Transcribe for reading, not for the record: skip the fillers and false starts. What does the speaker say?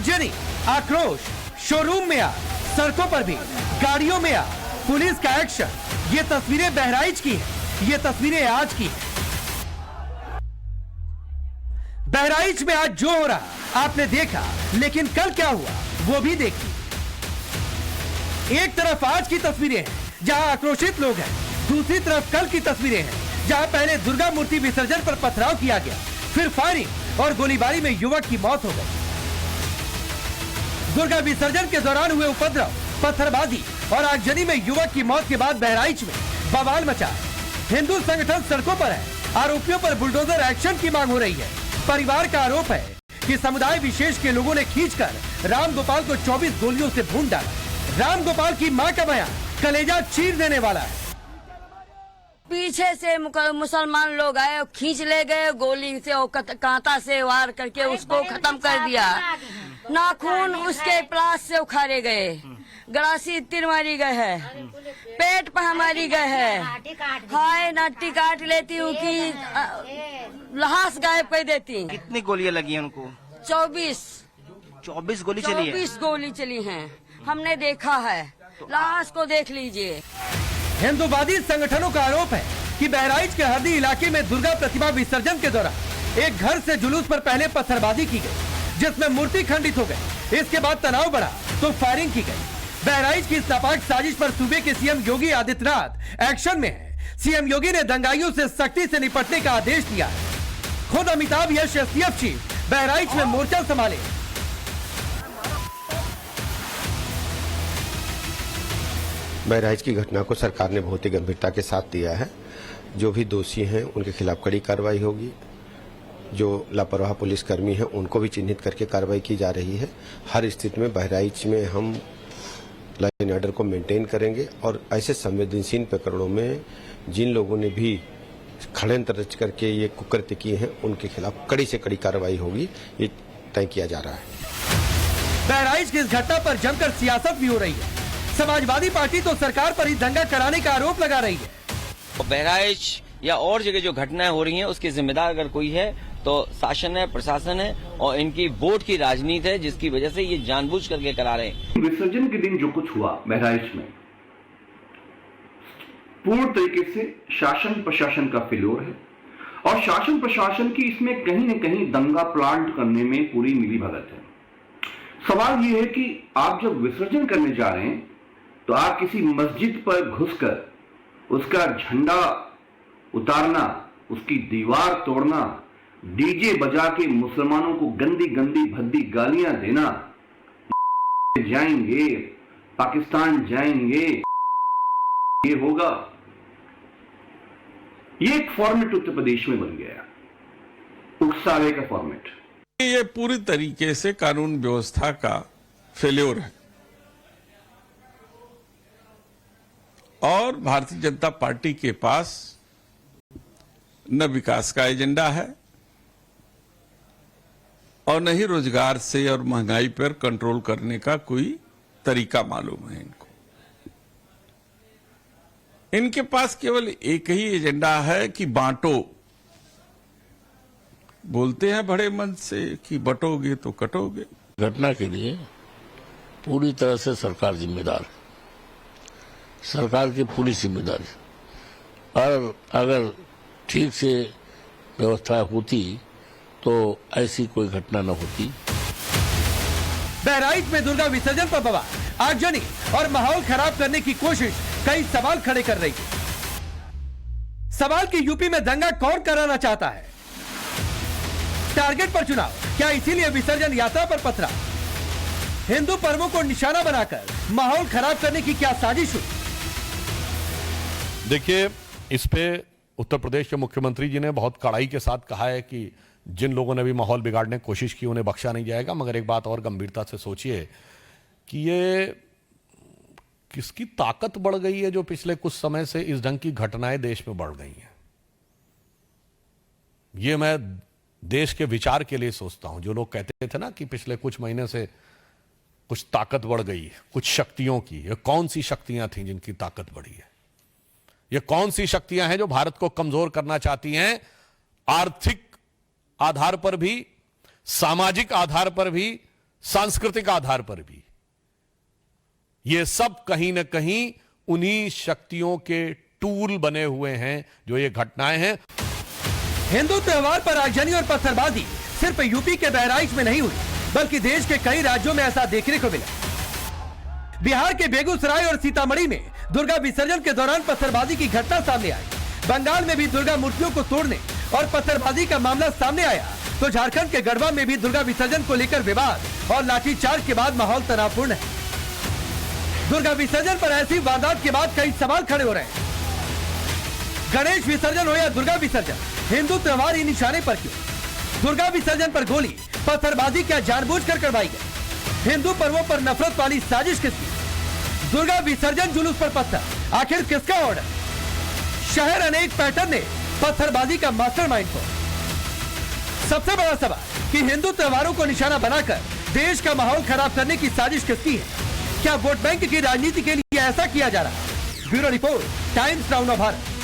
आगजनी, आक्रोश, शोरूम में आग, सड़कों पर भी, गाड़ियों में आग, पुलिस का एक्शन। ये तस्वीरें बहराइच की हैं, ये तस्वीरें आज की हैं। बहराइच में आज जो हो रहा आपने देखा, लेकिन कल क्या हुआ वो भी देखिए। एक तरफ आज की तस्वीरें हैं जहां आक्रोशित लोग हैं, दूसरी तरफ कल की तस्वीरें हैं जहां पहले दुर्गा मूर्ति विसर्जन पर पथराव किया गया, फिर फायरिंग और गोलीबारी में युवक की मौत हो गई। दुर्गा विसर्जन के दौरान हुए उपद्रव, पत्थरबाजी और आगजनी में युवक की मौत के बाद बहराइच में बवाल मचा है। हिंदू संगठन सड़कों पर है, आरोपियों पर बुलडोजर एक्शन की मांग हो रही है। परिवार का आरोप है कि समुदाय विशेष के लोगों ने खींचकर राम गोपाल को 24 गोलियों से भून डाला। राम गोपाल की मां का बयान कलेजा चीर देने वाला है। पीछे से मुसलमान लोग आए, खींच ले गए, गोली से और कांटा से वार करके उसको खत्म कर दिया। नाखून उसके प्लास से उखाड़े गए, गलासी तीर मारी गए है, पेट पर हमारी गए है। हाय नट्टी काट लेती हूँ कि लाश गायब कर देती। कितनी गोलियां लगी हैं उनको? 24 गोली चली है। 24 गोली चली हैं, हमने देखा है। लाश को देख लीजिए। हिंदूवादी संगठनों का आरोप है कि बहराइच के हरदी इलाके में दुर्गा प्रतिमा विसर्जन के दौरान एक घर से जुलूस पर पहले पत्थरबाजी की गई, जिसमें मूर्ति खंडित हो गई। इसके बाद तनाव बढ़ा तो फायरिंग की गई। बहराइच की इस नापाक साजिश पर सूबे के सीएम योगी आदित्यनाथ एक्शन में है। सीएम योगी ने दंगाइयों से सख्ती से निपटने का आदेश दिया है। खुद अमिताभ यश एसटीएफ चीफ बहराइच में मोर्चा संभाले। बहराइच की घटना को सरकार ने बहुत ही गंभीरता के साथ दिया है। जो भी दोषी हैं उनके खिलाफ कड़ी कार्रवाई होगी। जो लापरवाह पुलिसकर्मी हैं उनको भी चिन्हित करके कार्रवाई की जा रही है। हर स्थिति में बहराइच में हम लॉ एंड ऑर्डर को मेंटेन करेंगे और ऐसे संवेदनशील प्रकरणों में जिन लोगों ने भी षड्यंत्र रच करके ये कुकृत्य किए हैं उनके खिलाफ कड़ी से कड़ी कार्रवाई होगी, ये तय किया जा रहा है। बहराइच की इस घटना पर जमकर सियासत भी हो रही है। समाजवादी पार्टी तो सरकार पर ही दंगा कराने का आरोप लगा रही है। बहराइच या और जगह जो घटनाएं हो रही हैं उसकी जिम्मेदार अगर कोई है तो शासन है, प्रशासन है और इनकी वोट की राजनीति है, जिसकी वजह से ये जानबूझ करके करा रहे हैं। विसर्जन के दिन जो कुछ हुआ बहराइच में पूर्ण तरीके से शासन प्रशासन का फेल्योर है और शासन प्रशासन की इसमें कहीं न कहीं दंगा प्लांट करने में पूरी मिलीभगत है। सवाल यह है कि आप जब विसर्जन करने जा रहे हैं तो आप किसी मस्जिद पर घुसकर उसका झंडा उतारना, उसकी दीवार तोड़ना, डीजे बजा के मुसलमानों को गंदी गंदी भद्दी गालियां देना, जाएंगे पाकिस्तान जाएंगे, ये होगा। ये एक फॉर्मेट उत्तर प्रदेश में बन गया, उकसावे का फॉर्मेट। ये पूरी तरीके से कानून व्यवस्था का फेल्योर है और भारतीय जनता पार्टी के पास न विकास का एजेंडा है और न ही रोजगार से और महंगाई पर कंट्रोल करने का कोई तरीका मालूम है इनको। इनके पास केवल एक ही एजेंडा है कि बांटो। बोलते हैं बड़े मन से कि बटोगे तो कटोगे। घटना के लिए पूरी तरह से सरकार जिम्मेदार है, सरकार की पूरी जिम्मेदारी। और अगर ठीक से व्यवस्था होती तो ऐसी कोई घटना न होती। बहराइच में दुर्गा विसर्जन पर बवाल, आगजनी और माहौल खराब करने की कोशिश कई सवाल खड़े कर रही है। सवाल कि यूपी में दंगा कौन कराना चाहता है? टारगेट पर चुनाव, क्या इसीलिए विसर्जन यात्रा पर पथरा? हिंदू पर्वों को निशाना बनाकर माहौल खराब करने की क्या साजिश हुई? देखिए, इस पे उत्तर प्रदेश के मुख्यमंत्री जी ने बहुत कड़ाई के साथ कहा है कि जिन लोगों ने भी माहौल बिगाड़ने की कोशिश की उन्हें बख्शा नहीं जाएगा। मगर एक बात और गंभीरता से सोचिए कि ये किसकी ताकत बढ़ गई है जो पिछले कुछ समय से इस ढंग की घटनाएं देश में बढ़ गई हैं। ये मैं देश के विचार के लिए सोचता हूं। जो लोग कहते थे ना कि पिछले कुछ महीने से कुछ ताकत बढ़ गई, कुछ शक्तियों की, ये कौन सी शक्तियां थी जिनकी ताकत बढ़ी है? ये कौन सी शक्तियां हैं जो भारत को कमजोर करना चाहती हैं? आर्थिक आधार पर भी, सामाजिक आधार पर भी, सांस्कृतिक आधार पर भी, ये सब कहीं ना कहीं उन्हीं शक्तियों के टूल बने हुए हैं जो ये घटनाएं हैं। हिंदू त्योहार पर आगजनी और पत्थरबाजी सिर्फ यूपी के बहराइच में नहीं हुई, बल्कि देश के कई राज्यों में ऐसा देखने को मिला। बिहार के बेगूसराय और सीतामढ़ी में दुर्गा विसर्जन के दौरान पत्थरबाजी की घटना सामने आई। बंगाल में भी दुर्गा मूर्तियों को तोड़ने और पत्थरबाजी का मामला सामने आया, तो झारखंड के गढ़वा में भी दुर्गा विसर्जन को लेकर विवाद और लाठीचार्ज के बाद माहौल तनावपूर्ण है। दुर्गा विसर्जन पर ऐसी वारदात के बाद कई सवाल खड़े हो रहे हैं। गणेश विसर्जन हो या दुर्गा विसर्जन, हिंदू त्योहार ही निशाने पर क्यों? दुर्गा विसर्जन पर गोली, पत्थरबाजी क्या जानबूझकर करवाई गई? हिंदू पर्वों पर नफरत वाली साजिश किसकी? दुर्गा विसर्जन जुलूस पर पत्थर, आखिर किसका ऑर्डर? शहर अनेक पैटर्न ने पत्थरबाजी का मास्टरमाइंड को। सबसे बड़ा सवाल कि हिंदू त्योहारों को निशाना बनाकर देश का माहौल खराब करने की साजिश किसकी है? क्या वोट बैंक की राजनीति के लिए ऐसा किया जा रहा है? Bureau report, times now Bharat.